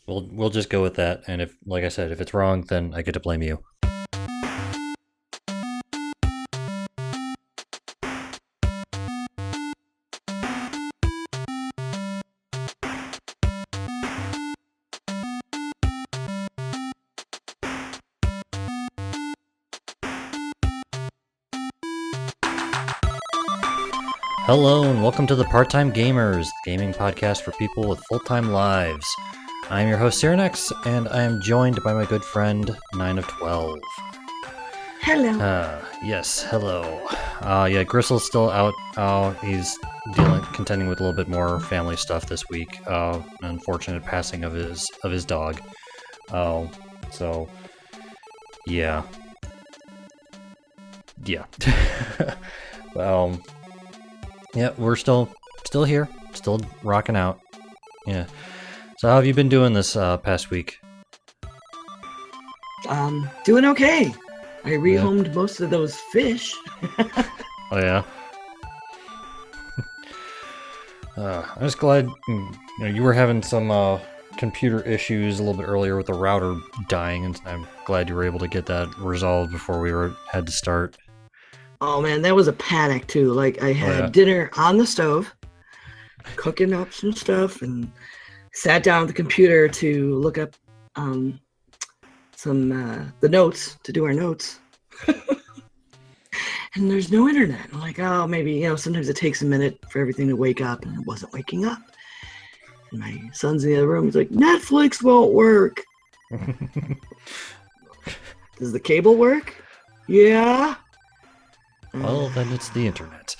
We'll just go with that. And if, like I said, if it's wrong, then I get to blame you. Hello and welcome to the Part-Time Gamers, the gaming podcast for people with full-time lives. I'm your host Searanex, and I am joined by my good friend Nineof12. Hello. Yes, hello. Gristle's still out. He's contending with a little bit more family stuff this week. Unfortunate passing of his dog. So yeah. Yeah, we're still here, still rocking out. Yeah. So how have you been doing this past week? Doing okay. I rehomed most of those fish. Oh yeah. I'm just glad you were having some computer issues a little bit earlier with the router dying, and I'm glad you were able to get that resolved before we had to start. Oh man, that was a panic too. Like I had dinner on the stove, cooking up some stuff, and sat down at the computer to look up the notes to do our notes. And there's no internet. I'm like, oh, maybe sometimes it takes a minute for everything to wake up, and it wasn't waking up. And my son's in the other room. He's like, Netflix won't work. Does the cable work? Yeah. Well, then it's the internet.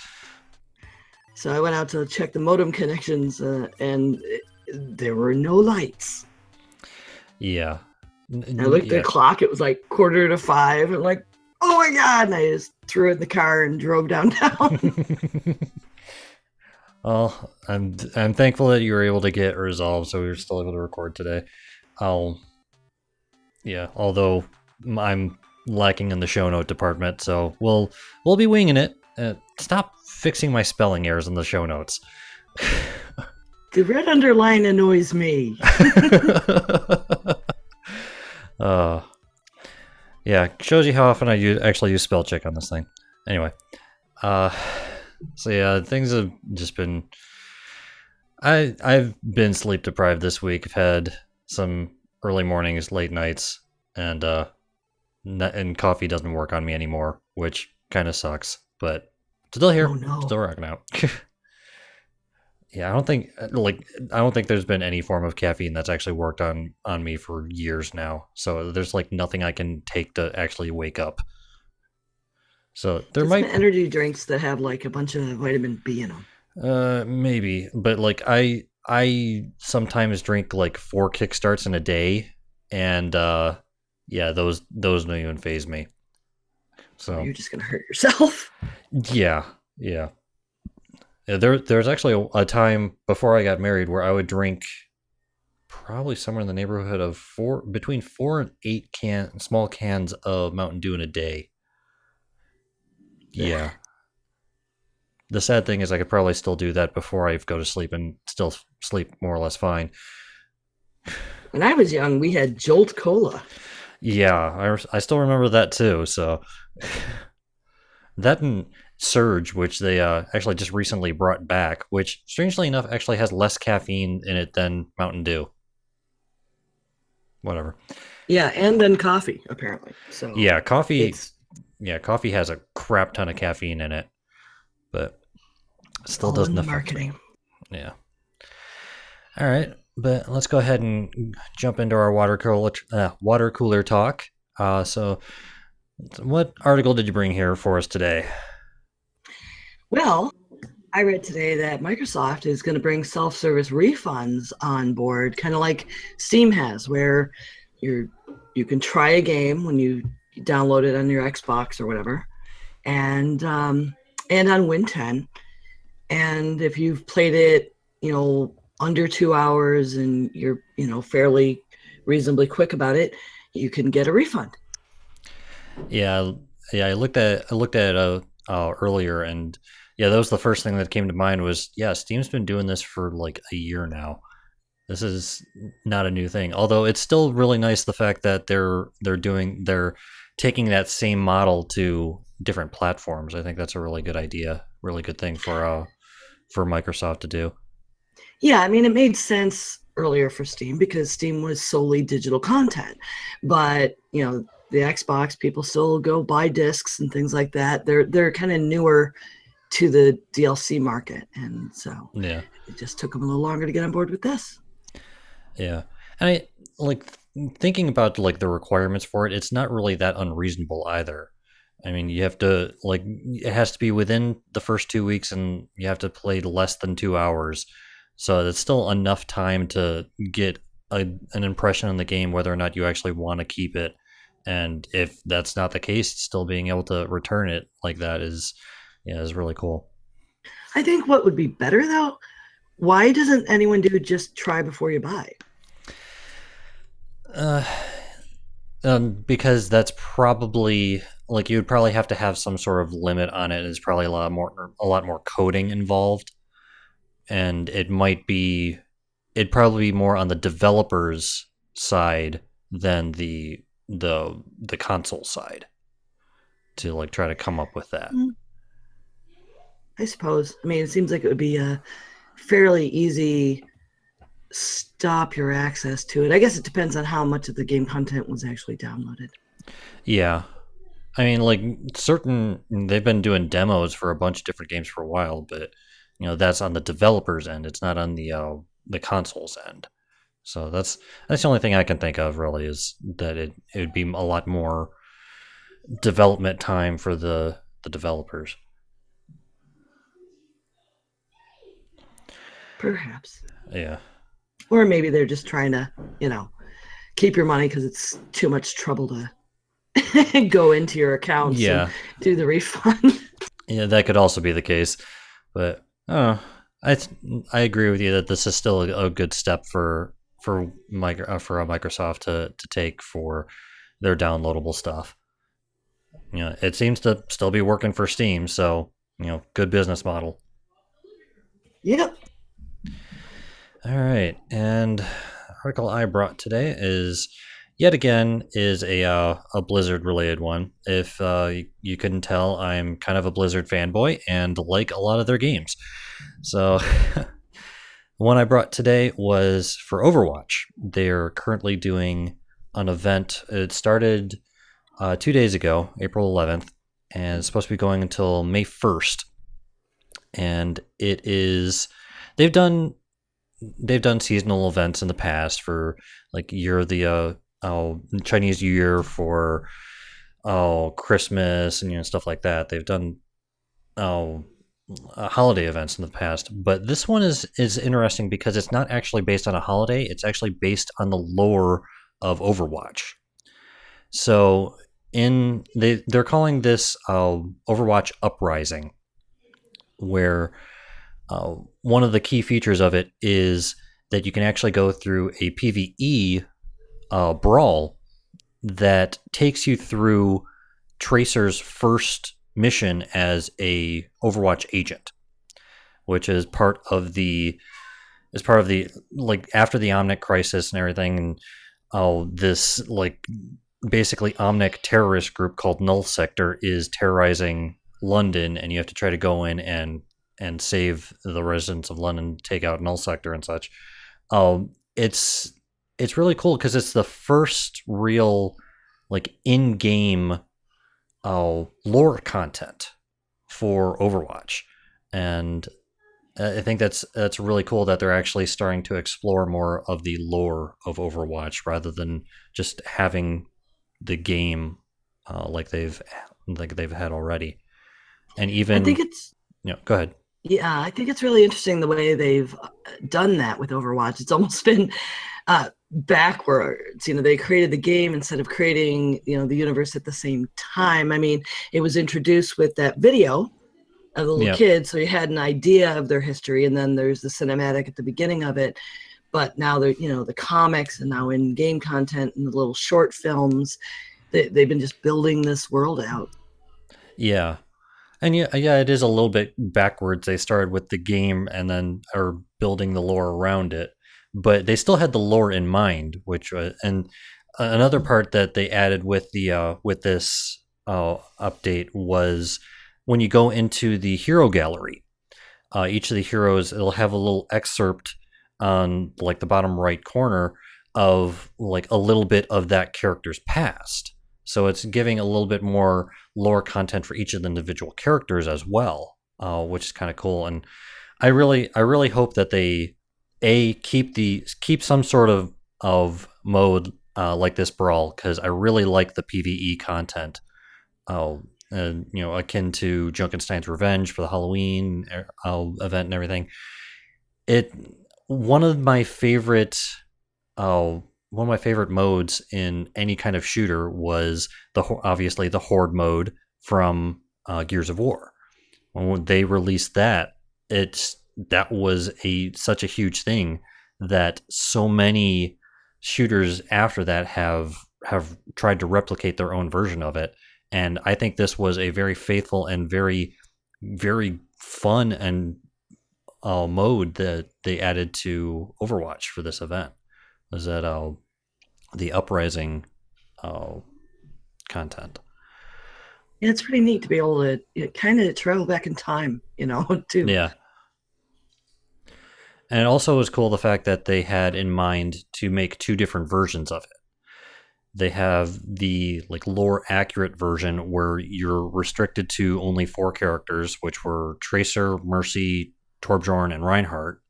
So I went out to check the modem connections, and there were no lights. Yeah. I looked at the clock. It was like 4:45. I'm like, oh my god! And I just threw it in the car and drove downtown. Well, I'm thankful that you were able to get it resolved, so we were still able to record today. Although I'm lacking in the show note department, so we'll be winging it. Stop fixing my spelling errors in the show notes. The red underline annoys me. Yeah, shows you how often I actually use spell check on this thing. Anyway, so yeah, things have just been. I've been sleep deprived this week. I've had some early mornings, late nights, and coffee doesn't work on me anymore, which kind of sucks. But still here, still rocking out. Yeah, I don't think there's been any form of caffeine that's actually worked on me for years now. So there's like nothing I can take to actually wake up. So there might be energy drinks that have like a bunch of vitamin B in them. Maybe, but like I sometimes drink like 4 kickstarts in a day, and those don't even faze me. So you're just gonna hurt yourself. Yeah. There's actually a time before I got married where I would drink probably somewhere in the neighborhood of between 4 and 8 small cans of Mountain Dew in a day. Yeah. The sad thing is I could probably still do that before I go to sleep and still sleep more or less fine. When I was young, we had Jolt Cola. Yeah, I still remember that too. So that and Surge, which they actually just recently brought back, which strangely enough actually has less caffeine in it than Mountain Dew. Whatever. Yeah, and then coffee apparently. So yeah, coffee has a crap ton of caffeine in it, but still doesn't affect me. Yeah. All right, but let's go ahead and jump into our water cooler talk. So what article did you bring here for us today? Well, I read today that Microsoft is going to bring self-service refunds on board, kind of like Steam has, where you can try a game when you download it on your Xbox or whatever, and on Win 10. And if you've played it, under 2 hours and you're, fairly reasonably quick about it, you can get a refund. Yeah. I looked at it earlier, and yeah, that was the first thing that came to mind was, Steam's been doing this for like a year now. This is not a new thing. Although it's still really nice the fact that they're taking that same model to different platforms. I think that's a really good idea, really good thing for Microsoft to do. Yeah, I mean, it made sense earlier for Steam because Steam was solely digital content. But, the Xbox people still go buy discs and things like that. They're kind of newer to the DLC market, and so Yeah. it just took them a little longer to get on board with this. Yeah. And I like thinking about like the requirements for it, it's not really that unreasonable either. I mean, you have to like it has to be within the first 2 weeks and you have to play less than 2 hours. So it's still enough time to get an impression on the game whether or not you actually want to keep it. And if that's not the case, still being able to return it like that is really cool. I think what would be better though, why doesn't anyone do just try before you buy? Uh, because that's probably like you would probably have to have some sort of limit on it. There's probably a lot more coding involved, and it'd probably be more on the developers side than the console side to like try to come up with that. Hmm, I suppose. I mean, it seems like it would be a fairly easy stop your access to it. I guess it depends on how much of the game content was actually downloaded. Yeah, I mean, like they've been doing demos for a bunch of different games for a while, but that's on the developers end. It's not on the consoles end. So that's the only thing I can think of really is that it would be a lot more development time for the developers. Perhaps. Yeah. Or maybe they're just trying to, you know, keep your money because it's too much trouble to go into your accounts and Yeah. do the refund. Yeah, that could also be the case. But I I agree with you that this is still a good step for Microsoft to take for their downloadable stuff. It seems to still be working for Steam, so good business model. Yep. All right, and the article I brought today is yet again is a Blizzard related one. If you couldn't tell, I'm kind of a Blizzard fanboy and like a lot of their games. So the one I brought today was for Overwatch. They're currently doing an event. It started 2 days ago, April 11th, and it's supposed to be going until May 1st. And it is they've done seasonal events in the past for like year of the Chinese New Year, for Christmas and stuff like that. They've done holiday events in the past, but this one is interesting because it's not actually based on a holiday. It's actually based on the lore of Overwatch. So they're calling this Overwatch Uprising, where one of the key features of it is that you can actually go through a PvE brawl that takes you through Tracer's first mission as a Overwatch agent, which is part of the like after the Omnic crisis and everything, and this like basically Omnic terrorist group called Null Sector is terrorizing London, and you have to try to go in and save the residents of London, take out Null Sector and such. It's really cool because it's the first real like in-game lore content for Overwatch, and I think that's really cool that they're actually starting to explore more of the lore of Overwatch rather than just having the game like they've had already. And I even think it's go ahead. Yeah, I think it's really interesting the way they've done that with Overwatch. It's almost been backwards. They created the game instead of creating, the universe at the same time. I mean, it was introduced with that video of the little Yeah, kids, so you had an idea of their history, and then there's the cinematic at the beginning of it. But now they're, the comics and now in-game content and the little short films, they've been just building this world out. yeah. And yeah, it is a little bit backwards. They started with the game and then are building the lore around it. but they still had the lore in mind, which was, and another part that they added with the with this update was when you go into the hero gallery, each of the heroes, it'll have a little excerpt on like the bottom right corner of like a little bit of that character's past. So it's giving a little bit more lore content for each of the individual characters as well, which is kind of cool. And I really hope that they keep some sort of mode like this brawl, because I really like the PvE content. And akin to Junkenstein's Revenge for the Halloween event and everything. One of my favorite modes in any kind of shooter was obviously the Horde mode from Gears of War. When they released that, that was such a huge thing that so many shooters after that have tried to replicate their own version of it. And I think this was a very faithful and very, very fun and mode that they added to Overwatch for this event. Was that the Uprising content? Yeah, it's pretty neat to be able to kind of travel back in time, too. Yeah. And it also was cool the fact that they had in mind to make two different versions of it. They have the like lore accurate version where you're restricted to only 4 characters, which were Tracer, Mercy, Torbjorn, and Reinhardt.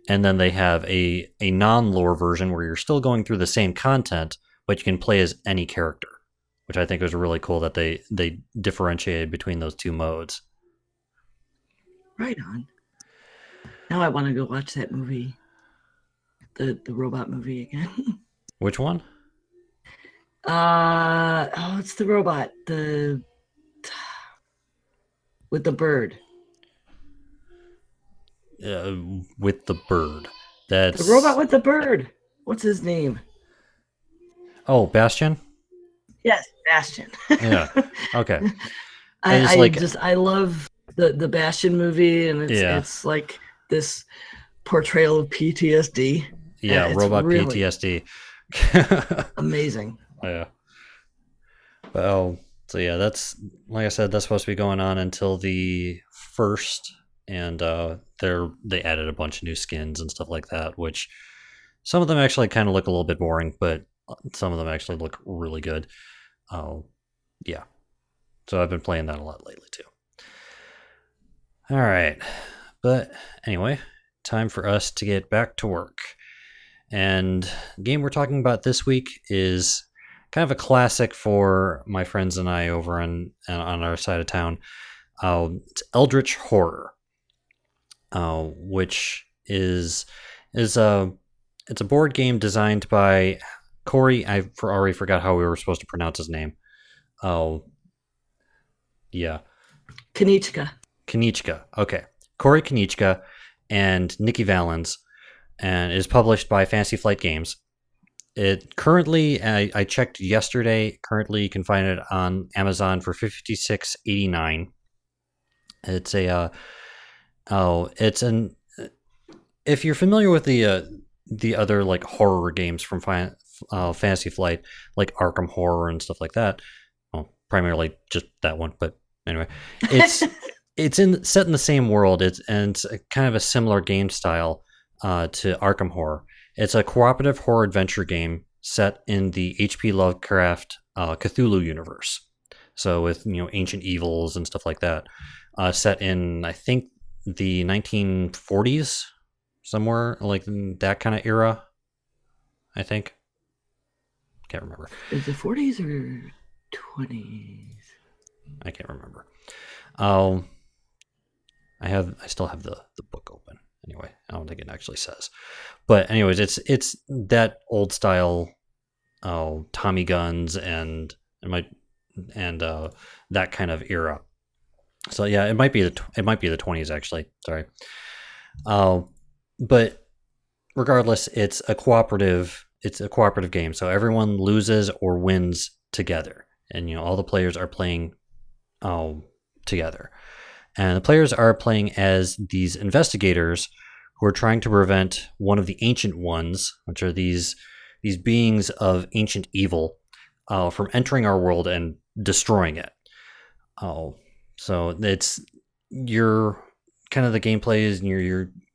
And then they have a non-lore version where you're still going through the same content, but you can play as any character, which I think was really cool that they differentiated between those two modes. Right on. Now I want to go watch that movie, the robot movie again. Which one? It's the robot, with the bird. With the bird. That's the robot with the bird. What's his name? Oh, Bastion? Yes, Bastion. Yeah. Okay. I love the Bastion movie, and it's like this portrayal of PTSD. Yeah, robot really PTSD. Amazing. Yeah. Well, so yeah, that's, like I said, that's supposed to be going on until the 1st, and they added a bunch of new skins and stuff like that, which some of them actually kind of look a little bit boring, but some of them actually look really good. Yeah. So I've been playing that a lot lately too. All right. But anyway, time for us to get back to work. And the game we're talking about this week is kind of a classic for my friends and I over on our side of town. It's Eldritch Horror, which is a board game designed by Corey. I already forgot how we were supposed to pronounce his name. Oh, yeah, Kanichka. Okay, Corey Kanichka and Nikki Valens, and it is published by Fantasy Flight Games. It currently, I checked yesterday, currently you can find it on Amazon for $56.89. It's if you're familiar with the other like horror games from Fantasy Flight, like Arkham Horror and stuff like that, well, primarily just that one, but anyway, it's set in the same world. It's kind of a similar game style to Arkham Horror. It's a cooperative horror adventure game set in the H.P. Lovecraft Cthulhu universe. So with ancient evils and stuff like that, set in I think the 1940s, somewhere like in that kind of era. I think. Can't remember. Is it 40s or 20s? I can't remember. I still have the book open. Anyway, I don't think it actually says. But anyways, it's that old style Tommy guns and that kind of era. So yeah, it might be the 20s actually. Sorry. But regardless, it's a cooperative game. So everyone loses or wins together. And all the players are playing together. And the players are playing as these investigators who are trying to prevent one of the Ancient Ones, which are these beings of ancient evil, from entering our world and destroying it. So it's your kind of the gameplay is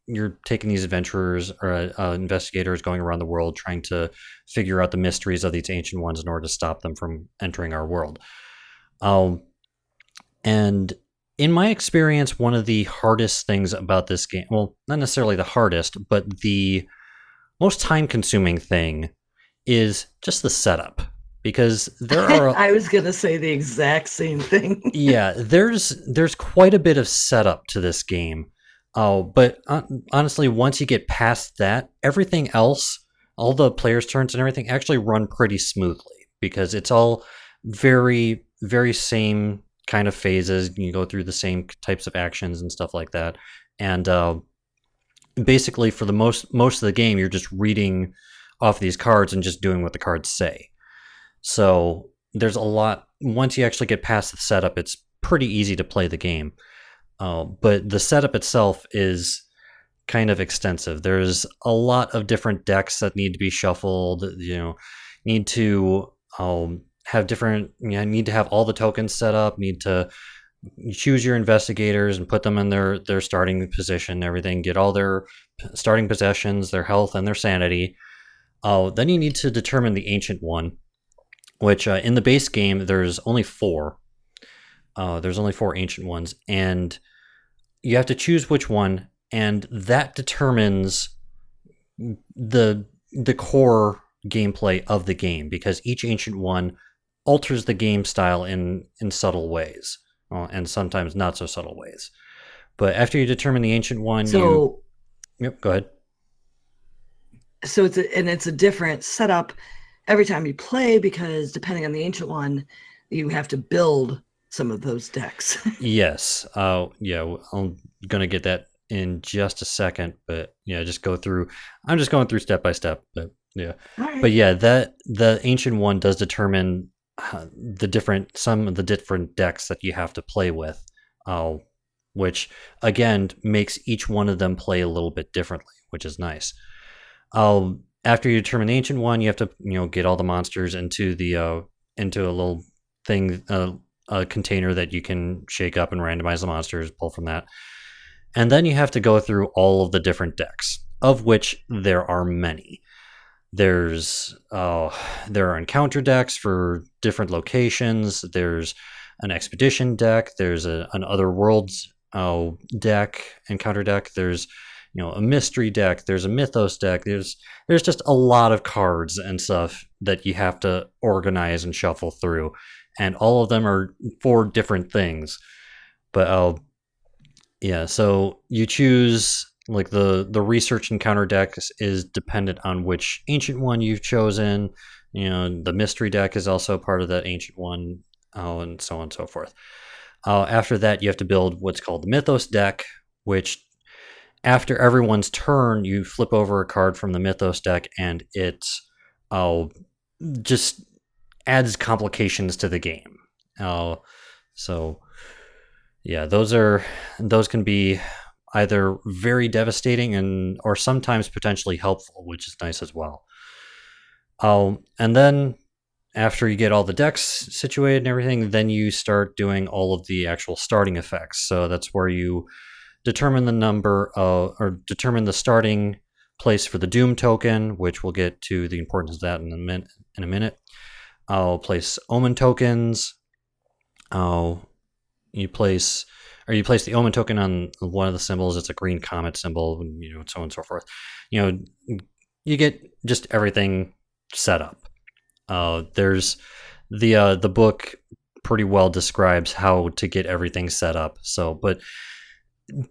you're taking these adventurers or investigators going around the world trying to figure out the mysteries of these Ancient Ones in order to stop them from entering our world. And in my experience, one of the hardest things about this game, well, not necessarily the hardest, but the most time-consuming thing is just the setup. Because there are... I was going to say the exact same thing. Yeah, there's quite a bit of setup to this game. But honestly, once you get past that, everything else, all the players' turns and everything actually run pretty smoothly. Because it's all very, very same kind of phases. You go through the same types of actions and stuff like that. And basically, for the most of the game, you're just reading off these cards and just doing what the cards say. So there's a lot. Once you actually get past the setup, it's pretty easy to play the game. But the setup itself is kind of extensive. There's a lot of different decks that need to be shuffled. Need to have different. Need to have all the tokens set up. Need to choose your investigators and put them in their starting position. Everything. Get all their starting possessions, their health, and their sanity. Then you need to determine the Ancient One, which in the base game there's only 4. There's only 4 Ancient Ones, and you have to choose which one, and that determines the core gameplay of the game, because each Ancient One alters the game style in subtle ways, and sometimes not so subtle ways. But after you determine the Ancient One, Yep, go ahead. So it's a different setup every time you play, because depending on the Ancient One, you have to build some of those decks. Yes. Yeah, I'm going to get that in just a second, but yeah, I'm just going through step by step, but yeah. Right. But yeah, the Ancient One does determine some of the different decks that you have to play with, which again makes each one of them play a little bit differently, which is nice. After you determine the Ancient One, you have to get all the monsters into a little thing, a container that you can shake up and randomize the monsters, pull from that, and then you have to go through all of the different decks, of which there are many. There are encounter decks for different locations. There's an expedition deck. There's an other worlds deck, encounter deck. There's a mystery deck. There's a mythos deck. There's just a lot of cards and stuff that you have to organize and shuffle through, and all of them are for different things. But yeah, so you choose, like, the research encounter deck is dependent on which Ancient One you've chosen. The mystery deck is also part of that Ancient One, and so on and so forth. After that, you have to build what's called the mythos deck, which after everyone's turn, you flip over a card from the mythos deck, and it just adds complications to the game. So yeah, those can be either very devastating or sometimes potentially helpful, which is nice as well. And then after you get all the decks situated and everything, then you start doing all of the actual starting effects. So that's where you determine the number or determine the starting place for the Doom token, which we'll get to the importance of that in a minute. I'll place Omen tokens. You place the Omen token on one of the symbols. It's a green comet symbol, so on and so forth. You get just everything set up. There's the book pretty well describes how to get everything set up. But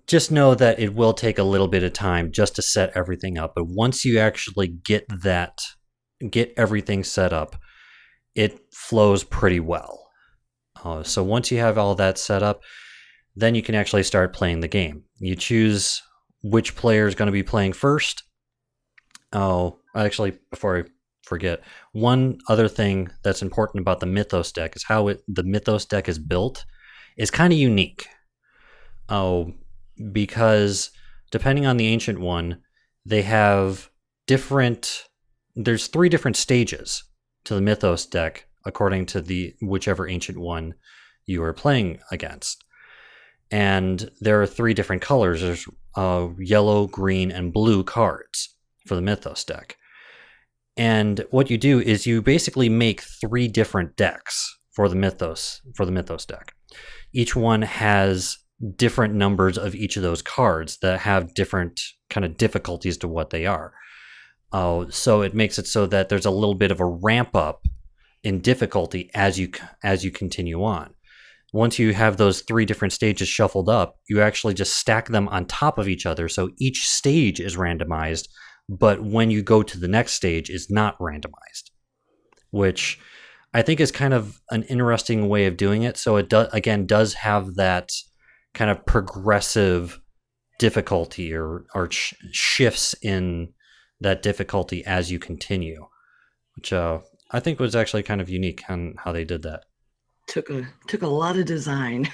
just know that it will take a little bit of time just to set everything up. But once you actually get everything set up, it flows pretty well. So once you have all that set up, then you can actually start playing the game. You choose which player is going to be playing first. Actually, before I forget, one other thing that's important about the Mythos deck is how the Mythos deck is built is kind of unique. Because depending on the ancient one, they have there's 3 different stages to the Mythos deck according to the whichever ancient one you are playing against. And there are 3 different colors. There's yellow, green, and blue cards for the Mythos deck. And what you do is you basically make 3 different decks for the Mythos deck. Each one has different numbers of each of those cards that have different kind of difficulties to what they are. So it makes it so that there's a little bit of a ramp up in difficulty as you continue on. Once you have those 3 different stages shuffled up, you actually just stack them on top of each other, so each stage is randomized, but when you go to the next stage is not randomized, which I think is kind of an interesting way of doing it. So it does have that kind of progressive difficulty or shifts in that difficulty as you continue, which I think was actually kind of unique on how they did that. Took a lot of design.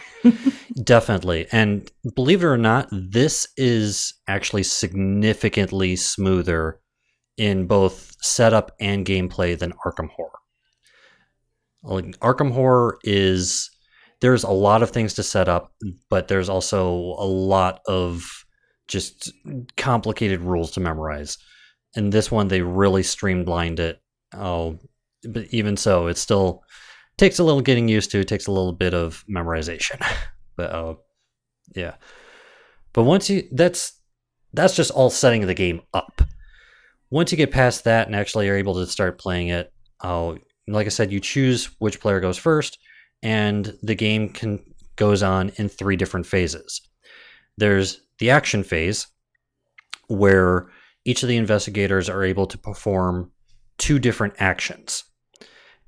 Definitely. And believe it or not, this is actually significantly smoother in both setup and gameplay than Arkham Horror. Arkham Horror there's a lot of things to set up, but there's also a lot of just complicated rules to memorize. In this one, they really streamlined it. But even so, it still takes a little getting used to. It takes a little bit of memorization. But yeah. But once that's just all setting the game up. Once you get past that and actually are able to start playing it, like I said, you choose which player goes first, and the game goes on in 3 different phases. There's the action phase, where each of the investigators are able to perform 2 different actions.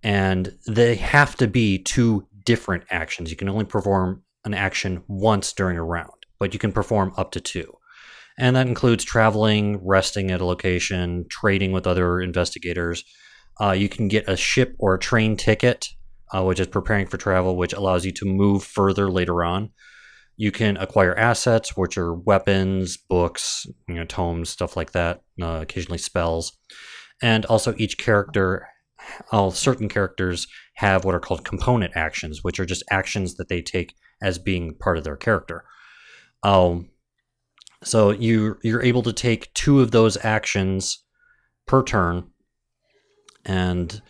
And they have to be 2 different actions. You can only perform an action once during a round, but you can perform up to 2. And that includes traveling, resting at a location, trading with other investigators. You can get a ship or a train ticket, which is preparing for travel, which allows you to move further later on. You can acquire assets, which are weapons, books, tomes, stuff like that, occasionally spells. And also each character, certain characters have what are called component actions, which are just actions that they take as being part of their character. So you're able to take 2 of those actions per turn, and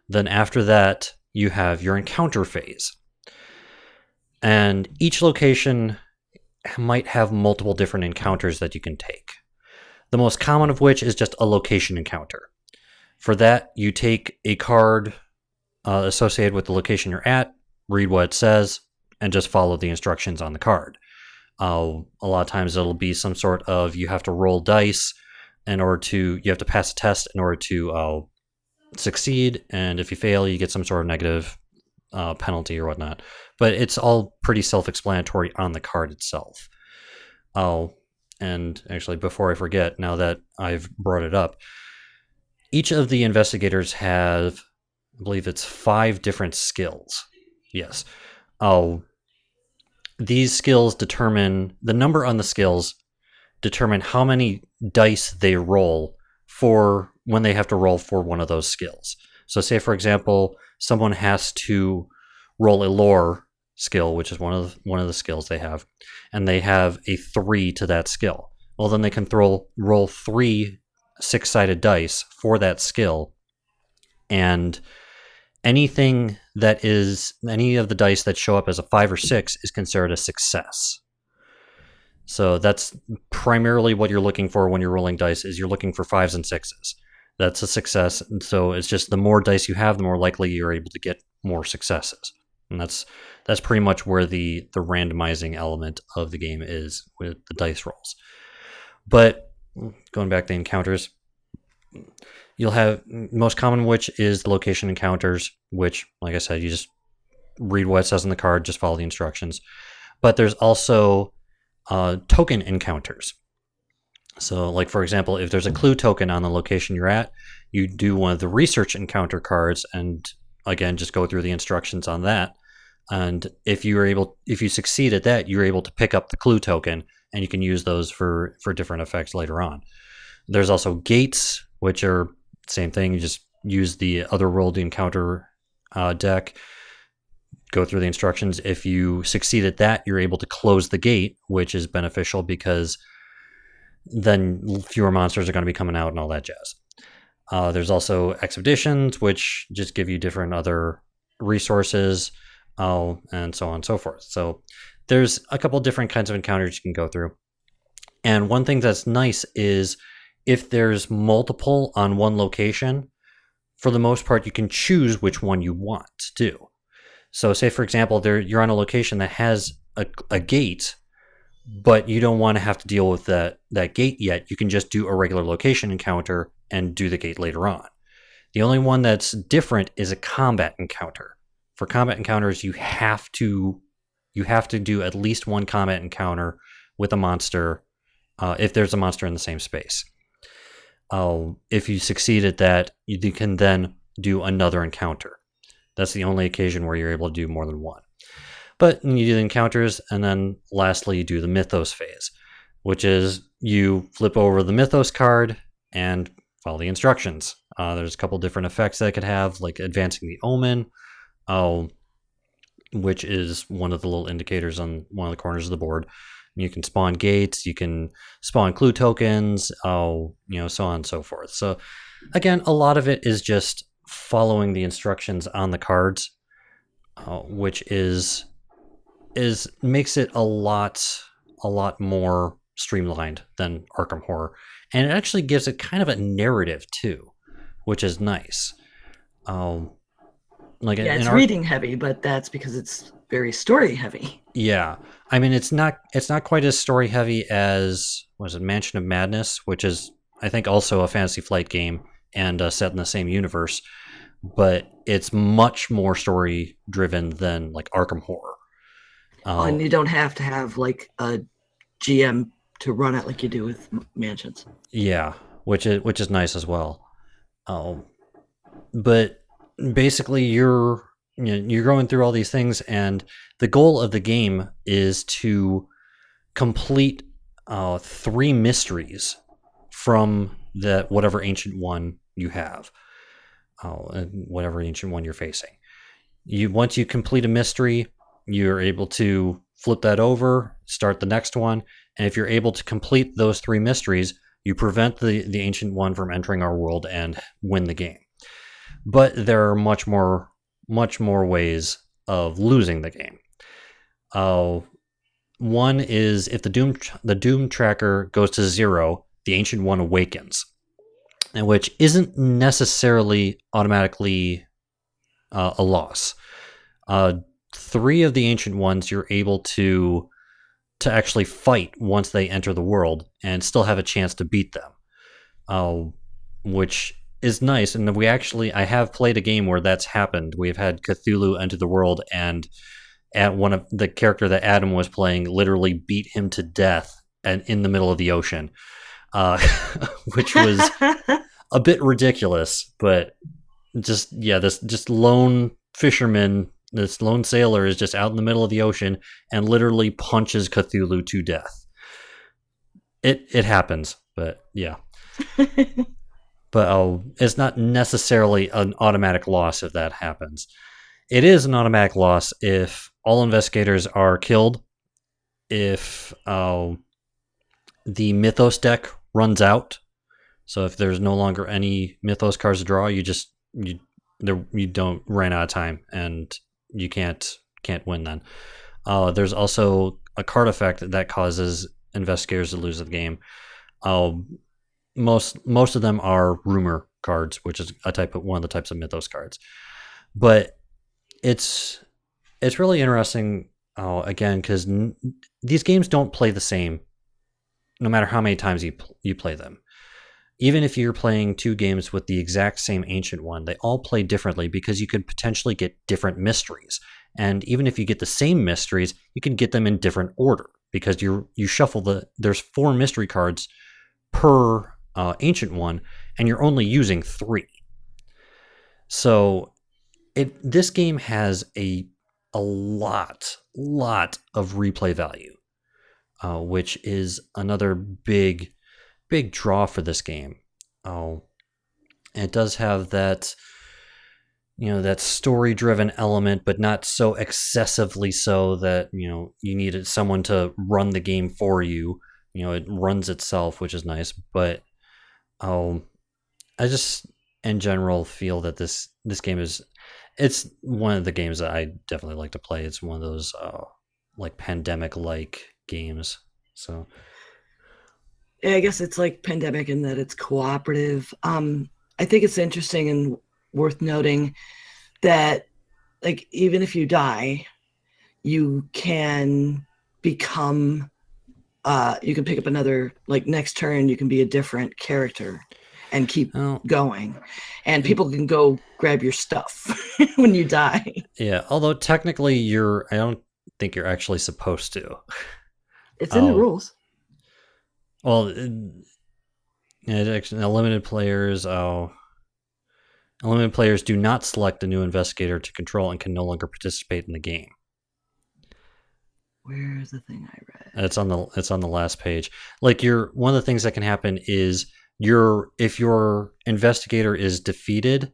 then after that, you have your encounter phase. And each location might have multiple different encounters that you can take. The most common of which is just a location encounter. For that, you take a card associated with the location you're at, read what it says, and just follow the instructions on the card. A lot of times it'll be some sort of you have to roll dice you have to pass a test in order to succeed, and if you fail, you get some sort of negative penalty or whatnot. But it's all pretty self-explanatory on the card itself. And actually, before I forget, now that I've brought it up, each of the investigators have, I believe it's 5 different skills. Yes. These skills determine, the number on the skills determine how many dice they roll for when they have to roll for one of those skills. So say, for example, someone has to roll a lore skill, which is one of the skills they have, and they have a 3 to that skill. Well, then they can roll 3 6-sided dice for that skill, and any of the dice that show up as a 5 or 6 is considered a success. So that's primarily what you're looking for when you're rolling dice, is you're looking for 5s and 6s. That's a success. And so it's just the more dice you have, the more likely you're able to get more successes. And that's pretty much where the randomizing element of the game is with the dice rolls. But going back to the encounters, you'll have most common, which is the location encounters, which, like I said, you just read what it says on the card, just follow the instructions. But there's also token encounters. So, like, for example, if there's a clue token on the location you're at, you do one of the research encounter cards and, again, just go through the instructions on that. And if you succeed at that, you're able to pick up the clue token and you can use those for different effects later on. There's also gates, which are same thing. You just use the Otherworld Encounter deck, go through the instructions. If you succeed at that, you're able to close the gate, which is beneficial because then fewer monsters are going to be coming out and all that jazz. There's also expeditions, which just give you different other resources, and so on and so forth. So there's a couple different kinds of encounters you can go through. And one thing that's nice is if there's multiple on one location, for the most part, you can choose which one you want to do. So say, for example, you're on a location that has a gate, but you don't want to have to deal with that gate yet. You can just do a regular location encounter and do the gate later on. The only one that's different is a combat encounter. For combat encounters, you have to do at least one combat encounter with a monster if there's a monster in the same space. If you succeed at that, you can then do another encounter. That's the only occasion where you're able to do more than one. But you do the encounters, and then lastly, you do the Mythos phase, which is you flip over the Mythos card and follow the instructions. There's a couple different effects that it could have, like advancing the Omen, which is one of the little indicators on one of the corners of the board. You can spawn gates, you can spawn clue tokens, so on and so forth. So again, a lot of it is just following the instructions on the cards, which makes it a lot more streamlined than Arkham Horror. And it actually gives it kind of a narrative too, which is nice. It's reading heavy, but that's because it's very story heavy. Yeah, I mean it's not quite as story heavy as Mansion of Madness, which is I think also a Fantasy Flight game and set in the same universe, but it's much more story driven than like Arkham Horror. And you don't have to have like a GM to run it like you do with Mansions. Yeah, which is nice as well. But basically, you're going through all these things, and the goal of the game is to complete 3 mysteries from whatever ancient one you have, whatever ancient one you're facing. Once you complete a mystery, you're able to flip that over, start the next one, and if you're able to complete those 3 mysteries, you prevent the ancient one from entering our world and win the game. But there are much more ways of losing the game. One is if the doom tracker goes to 0, the ancient one awakens, and which isn't necessarily automatically a loss. 3 of the ancient ones you're able to actually fight once they enter the world and still have a chance to beat them, which is nice. And I have played a game where that's happened. We've had Cthulhu enter the world, and one of the character that Adam was playing literally beat him to death and in the middle of the ocean, which was a bit ridiculous. But this lone fisherman, this lone sailor is just out in the middle of the ocean and literally punches Cthulhu to death. It happens, but yeah. But it's not necessarily an automatic loss if that happens. It is an automatic loss if all investigators are killed, if the Mythos deck runs out. So if there's no longer any Mythos cards to draw, you don't run out of time and you can't win then. There's also a card effect that causes investigators to lose the game. Most of them are rumor cards, which is one of the types of Mythos cards. But it's really interesting, again, because these games don't play the same no matter how many times you play them. Even if you're playing 2 games with the exact same ancient one, they all play differently because you could potentially get different mysteries. And even if you get the same mysteries, you can get them in different order because you shuffle there's 4 mystery cards per ancient one, and you're only using 3. So this game has a lot of replay value. which is another big draw for this game. Oh, and it does have that, that story-driven element, but not so excessively so that you needed someone to run the game for you. It runs itself, which is nice. But I just, in general, feel that this game it's one of the games that I definitely like to play. It's one of those like pandemic-like games. So Yeah, I guess it's like Pandemic in that it's cooperative. I think it's interesting and worth noting that, like, even if you die, you can become you can pick up another, like, next turn you can be a different character and keep going, and people can go grab your stuff when you die. Yeah, although technically I don't think you're actually supposed to. It's in the rules. Well, unlimited players do not select a new investigator to control and can no longer participate in the game. Where's the thing I read? It's on the last page. Like, one of the things that can happen is if your investigator is defeated,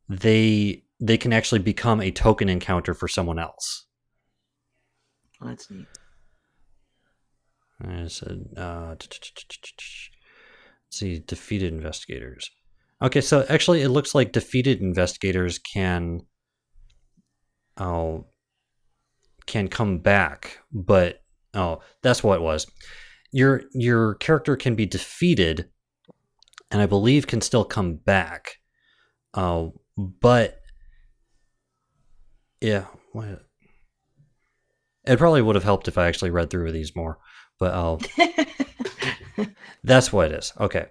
they can actually become a token encounter for someone else. Oh, that's neat. I said, let's see, defeated investigators. Okay, so actually, it looks like defeated investigators can come back, but that's what it was. Your character can be defeated, and I believe can still come back. But yeah, it probably would have helped if I actually read through these more. But that's what it is. Okay,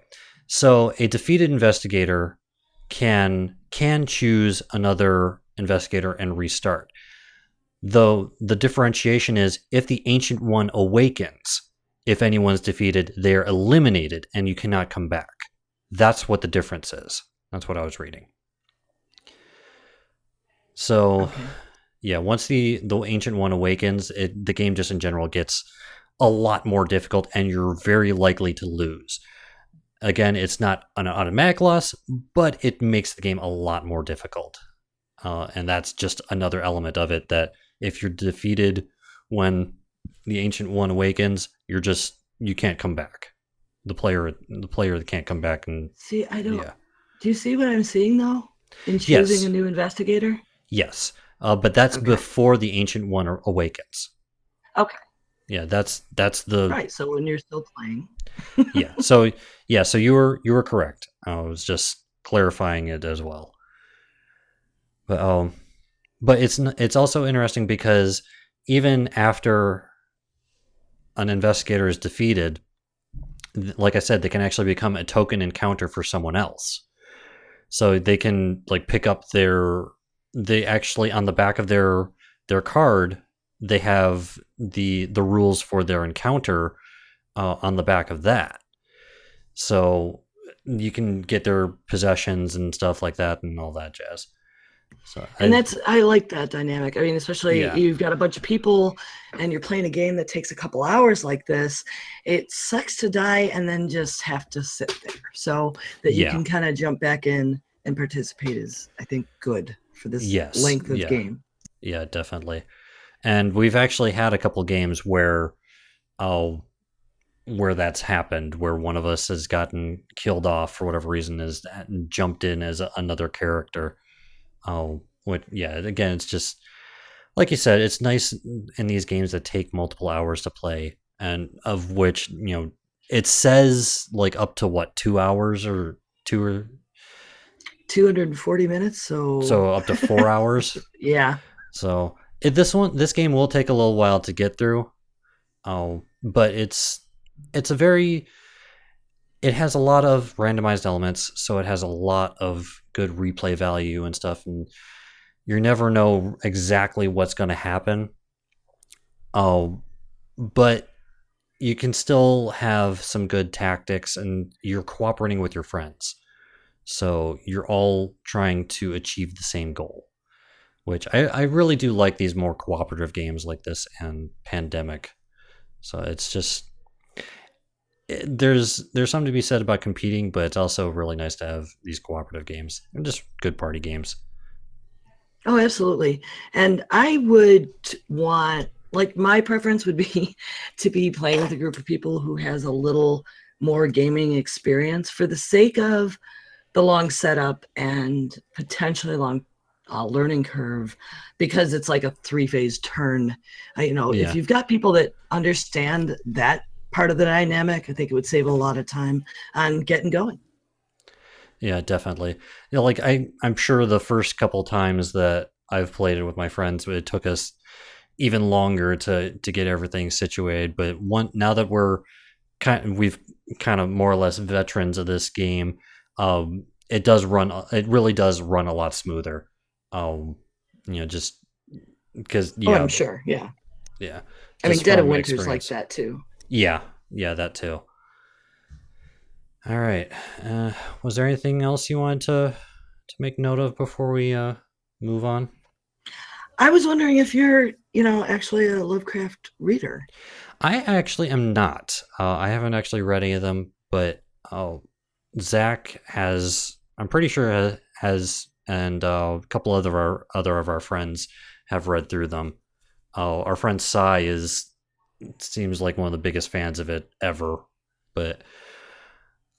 so a defeated investigator can choose another investigator and restart. Though the differentiation is, if the Ancient One awakens, if anyone's defeated, they are eliminated and you cannot come back. That's what the difference is. That's what I was reading. So, okay. Yeah, once the Ancient One awakens, the game just in general gets a lot more difficult, and you're very likely to lose. Again, it's not an automatic loss, but it makes the game a lot more difficult. And that's just another element of it, that if you're defeated when the Ancient One awakens, you can't come back. The player can't come back and see. I don't. Yeah. Do you see what I'm seeing though? In choosing a new investigator. Yes, but that's before the Ancient One awakens. Okay. Yeah, that's the right. So when you're still playing. Yeah. So you were correct. I was just clarifying it as well. But it's also interesting because even after an investigator is defeated, like I said, they can actually become a token encounter for someone else. So they can, like, pick up they actually, on the back of their card, they have the rules for their encounter on the back of that. So you can get their possessions and stuff like that and all that jazz. So I like that dynamic. I mean, especially you've got a bunch of people and you're playing a game that takes a couple hours like this. It sucks to die and then just have to sit there. So that you can kind of jump back in and participate is, I think, good for this length of game. Yeah, definitely. And we've actually had a couple games where that's happened, where one of us has gotten killed off for whatever reason, is jumped in as another character. Again, it's just like you said, it's nice in these games that take multiple hours to play, and of which it says like up to 2 hours or 240 minutes, so up to 4 hours. Yeah. So this game will take a little while to get through. But it has a lot of randomized elements, so it has a lot of good replay value and stuff, and you never know exactly what's going to happen. But you can still have some good tactics, and you're cooperating with your friends. So you're all trying to achieve the same goal, which I really do like these more cooperative games like this and Pandemic. So it's just there's something to be said about competing, but it's also really nice to have these cooperative games and just good party games. Oh, absolutely. And I would want, like, my preference would be to be playing with a group of people who has a little more gaming experience for the sake of the long setup and potentially long learning curve, because it's like a 3-phase turn. If you've got people that understand that part of the dynamic, I think it would save a lot of time on getting going. Yeah, definitely. Like I'm sure the first couple times that I've played it with my friends, it took us even longer to get everything situated. But now that we've kind of more or less veterans of this game, it really does run a lot smoother. Just because I'm sure. Yeah. Yeah. I mean, Dead of Winter's like that too. Yeah, that too. All right. Was there anything else you wanted to make note of before we move on? I was wondering if you're, actually a Lovecraft reader. I actually am not. I haven't actually read any of them, but Zach has. I'm pretty sure has, and a couple of our friends have read through them. Our friend Sai seems like one of the biggest fans of it ever, but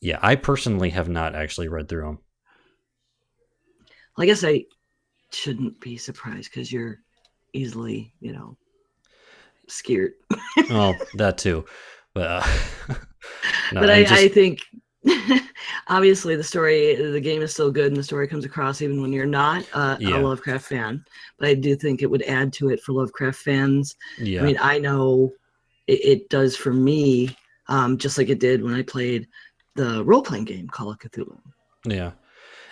yeah, I personally have not actually read through them. Well, I guess I shouldn't be surprised because you're easily, scared. Well, that too, but no, but I think obviously the game is so good and the story comes across even when you're not a Lovecraft fan. But I do think it would add to it for Lovecraft fans. Yeah. I mean, I know it does for me, just like it did when I played the role-playing game Call of Cthulhu. Yeah.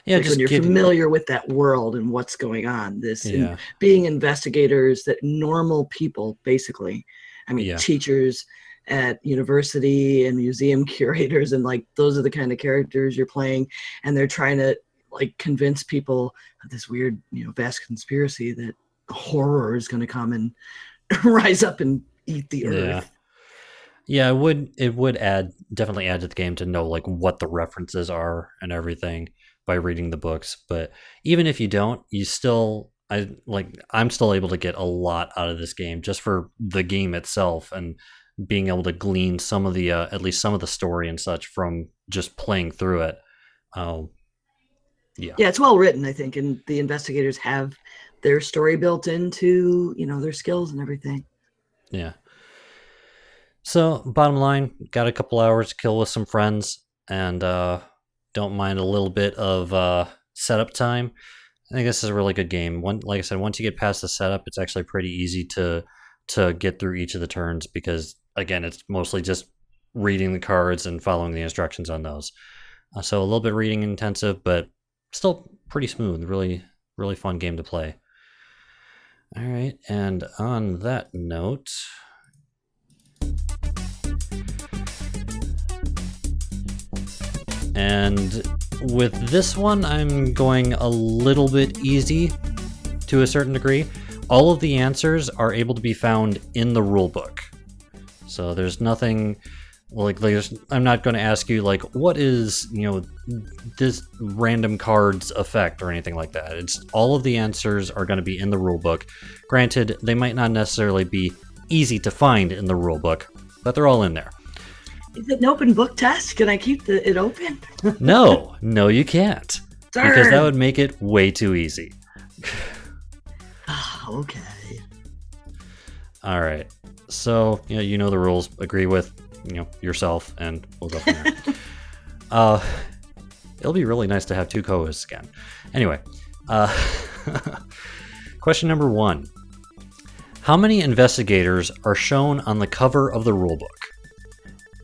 Like just when you're familiar with that world and what's going on, and being investigators that normal people, basically, I mean, teachers at university and museum curators, and like those are the kind of characters you're playing, and they're trying to like convince people of this weird, vast conspiracy that horror is going to come and rise up and eat the earth. Yeah, it would definitely add to the game to know like what the references are and everything by reading the books. But even if you don't, I'm still able to get a lot out of this game just for the game itself and being able to glean some of the at least some of the story and such from just playing through it. Yeah, it's well written, I think, and the investigators have their story built into their skills and everything. Yeah. So, bottom line, got a couple hours to kill with some friends, and don't mind a little bit of setup time. I think this is a really good game. Like I said, once you get past the setup, it's actually pretty easy to get through each of the turns because, again, it's mostly just reading the cards and following the instructions on those. So a little bit reading intensive, but still pretty smooth. Really, really fun game to play. All right, and on that note... And with this one, I'm going a little bit easy to a certain degree. All of the answers are able to be found in the rulebook. So there's nothing like I'm not going to ask you like what is, this random card's effect or anything like that. It's all of the answers are going to be in the rulebook. Granted, they might not necessarily be easy to find in the rulebook, but they're all in there. Is it an open book test? Can I keep it open? No, you can't. Darn. Because that would make it way too easy. Okay. All right. So, you know the rules. Agree with, yourself, and we'll go from there. It'll be really nice to have two co-hosts again. Anyway, question number 1. How many investigators are shown on the cover of the rulebook?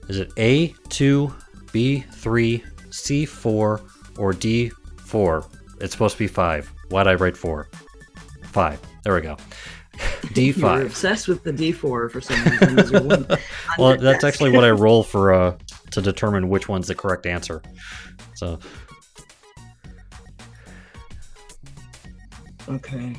Is it A, 2, B, 3, C, 4, or D, 4? It's supposed to be 5. Why'd I write 4? 5. There we go. D5. You're obsessed with the D4 for some reason. Well, that's actually what I roll for to determine which one's the correct answer. So. Okay.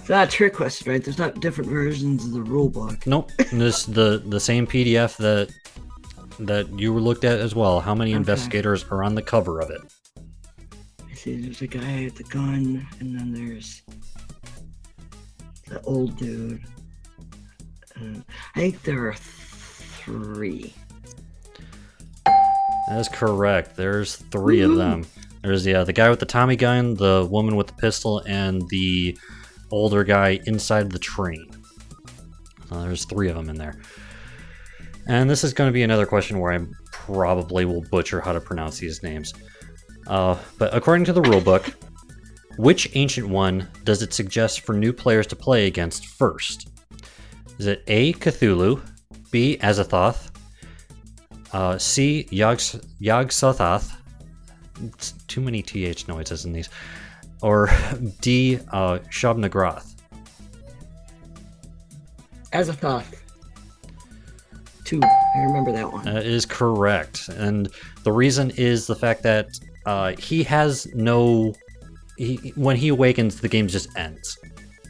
It's not a trick question, right? There's not different versions of the rule book. Nope. This the same PDF that you looked at as well. How many investigators are on the cover of it? I see there's a guy with the gun, and then there's the old dude. I think there are 3. That is correct. There's 3 of them. There's the guy with the Tommy gun, the woman with the pistol, and the older guy inside the train. There's 3 of them in there. And this is going to be another question where I probably will butcher how to pronounce these names. But according to the rulebook, which ancient one does it suggest for new players to play against first? Is it A, Cthulhu, B, Azathoth, C, Yog-Sothoth, it's too many TH noises in these, or D, Shub-Nigroth? Azathoth. 2. I remember that one. That is correct. And the reason is the fact that he has no... when he awakens, the game just ends.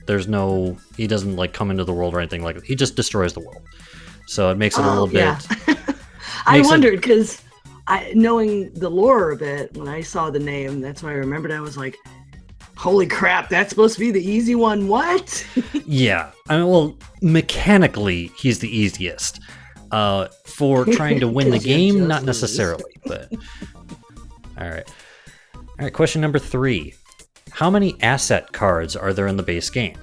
There's no... He doesn't like come into the world or anything like that. He just destroys the world. So it makes it a little bit... I wondered, because knowing the lore a bit, when I saw the name, that's when I remembered. I was like, holy crap, that's supposed to be the easy one? What? Yeah. I mean, well, mechanically, he's the easiest. For trying to win the game, not necessarily, but... Alright, question number 3. How many asset cards are there in the base game?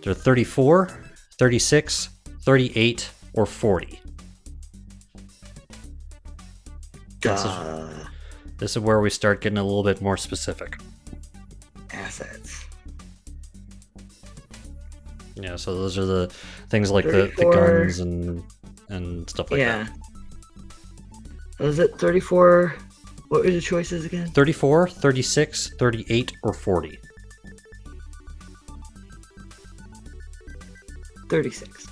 There are 34, 36, 38, or 40? This is where we start getting a little bit more specific. Assets. Yeah, so those are the things like the guns and stuff like that. Was it 34? What were the choices again? 34, 36, 38, or 40? 36.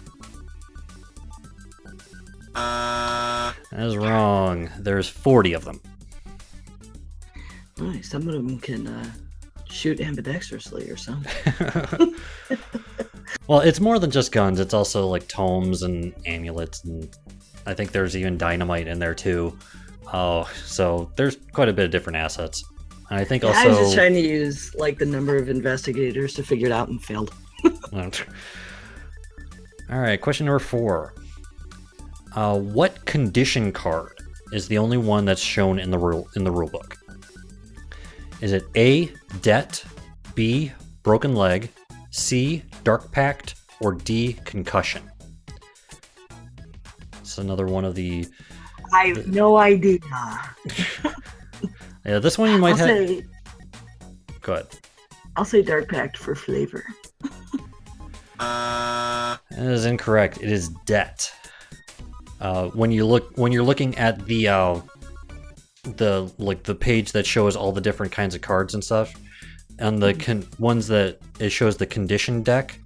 That is wrong. There's 40 of them. Nice. Some of them can shoot ambidextrously or something. Well, it's more than just guns. It's also like tomes and amulets, and I think there's even dynamite in there too. Oh, so there's quite a bit of different assets. And I think also... I was just trying to use like the number of investigators to figure it out and failed. Alright, question number 4. What condition card is the only one that's shown in the rule book? Is it A, debt, B, broken leg, C, dark pact, or D, concussion? It's another one of the... I have no idea. Yeah, this one you might have... Go ahead. I'll say dark pact for flavor. That is incorrect. It is debt. When you're looking at the page that shows all the different kinds of cards and stuff, and the ones that it shows the condition deck,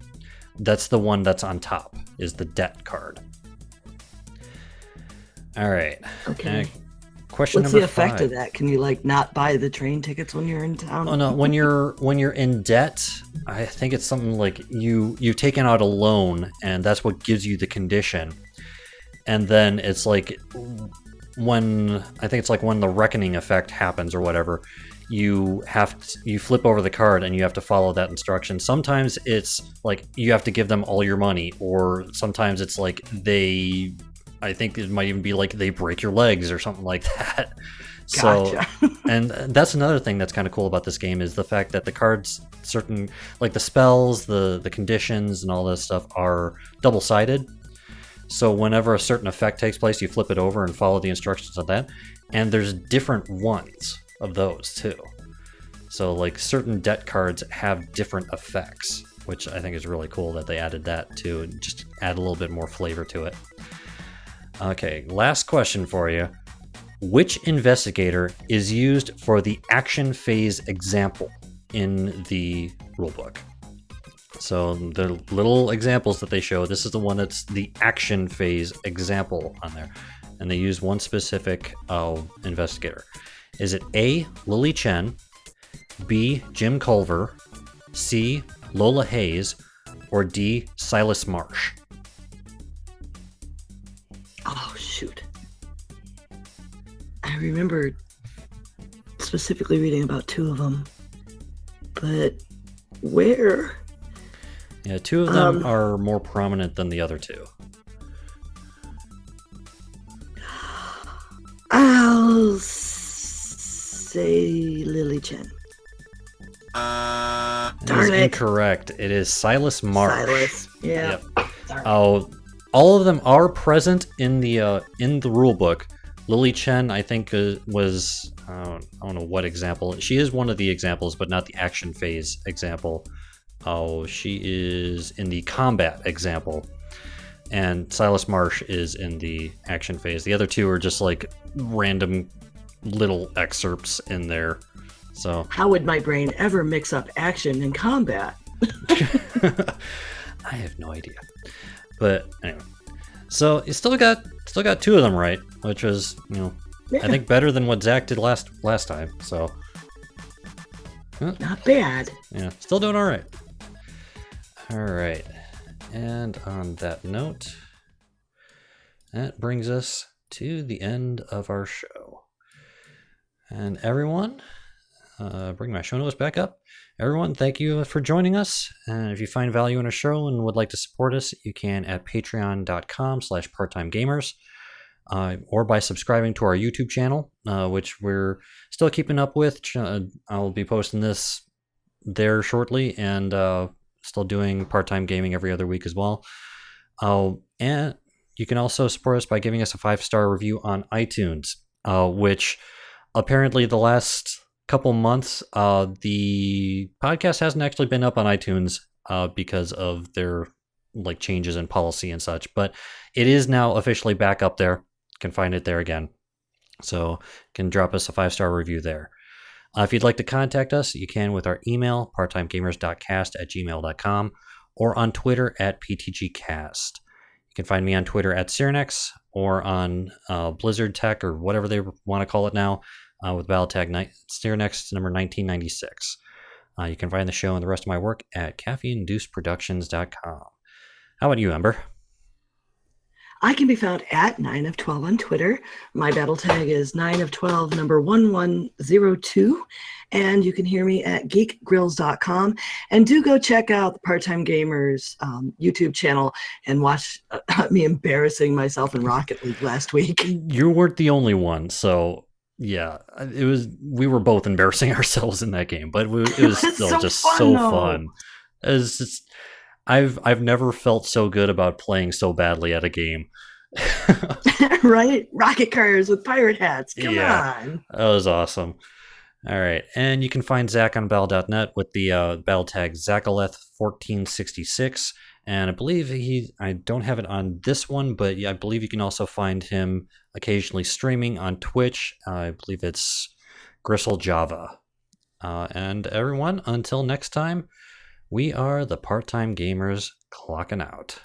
that's the one that's on top, is the debt card. All right. Okay. Question What's number the effect 5. of that? Can you like not buy the train tickets when you're in town? Oh no, when you're in debt, I think it's something like you've taken out a loan, and that's what gives you the condition. And then it's like when the reckoning effect happens or whatever, you flip over the card and you have to follow that instruction. Sometimes it's like you have to give them all your money, or sometimes it's like I think it might even be like they break your legs or something like that. Gotcha. So, and that's another thing that's kind of cool about this game is the fact that the cards, certain like the spells, the conditions, and all this stuff are double-sided. So whenever a certain effect takes place, you flip it over and follow the instructions of that. And there's different ones of those too. So like certain debt cards have different effects, which I think is really cool that they added that too, and just add a little bit more flavor to it. Okay, last question for you. Which investigator is used for the action phase example in the rulebook? So the little examples that they show, this is the one that's the action phase example on there. And they use one specific investigator. Is it A, Lily Chen, B, Jim Culver, C, Lola Hayes, or D. Silas Marsh? Oh, shoot. I remember specifically reading about two of them, but where? Yeah, two of them are more prominent than the other two. I'll say Lily Chen. That is incorrect. It is Silas Marsh. Silas, yeah. Yep. All of them are present in the rule book. Lily Chen, I think, was I don't know what example. She is one of the examples, but not the action phase example. Oh, she is in the combat example, and Silas Marsh is in the action phase. The other two are just like random little excerpts in there. So how would my brain ever mix up action and combat? I have no idea. But anyway, so you still got two of them right, which was, yeah. I think better than what Zach did last time. So not bad. Yeah, still doing all right. All right, and on that note, that brings us to the end of our show. And everyone, bring my show notes back up. Everyone, thank you for joining us. And if you find value in our show and would like to support us, you can at patreon.com/parttimegamers, or by subscribing to our YouTube channel, which we're still keeping up with. I'll be posting this there shortly, and still doing part-time gaming every other week as well. And you can also support us by giving us a 5-star review on iTunes, which apparently the last couple months, the podcast hasn't actually been up on iTunes because of their like changes in policy and such, but it is now officially back up there. You can find it there again. So you can drop us a 5-star review there. If you'd like to contact us, you can with our email, parttimegamers.cast@gmail.com, or on Twitter at PTGcast. You can find me on Twitter at Searanex, or on Blizzard Tech, or whatever they want to call it now, with battle tag Searanex number 1996. You can find the show and the rest of my work at caffeineinducedproductions.com. How about you, Ember? I can be found at Nineof12 on Twitter. My battle tag is Nineof12 number 1102. And you can hear me at geekgrills.com. And do go check out the Part-Time Gamers YouTube channel and watch me embarrassing myself in Rocket League last week. You weren't the only one, so yeah, we were both embarrassing ourselves in that game, but it was still so just fun, so fun. It's just, I've never felt so good about playing so badly at a game. Right? Rocket cars with pirate hats. Come on. That was awesome. All right. And you can find Zach on battle.net with the battle tag Zachaleth1466. And I believe I don't have it on this one, but I believe you can also find him occasionally streaming on Twitch. I believe it's Gristle Java. And everyone, until next time, we are the Part-Time Gamers clocking out.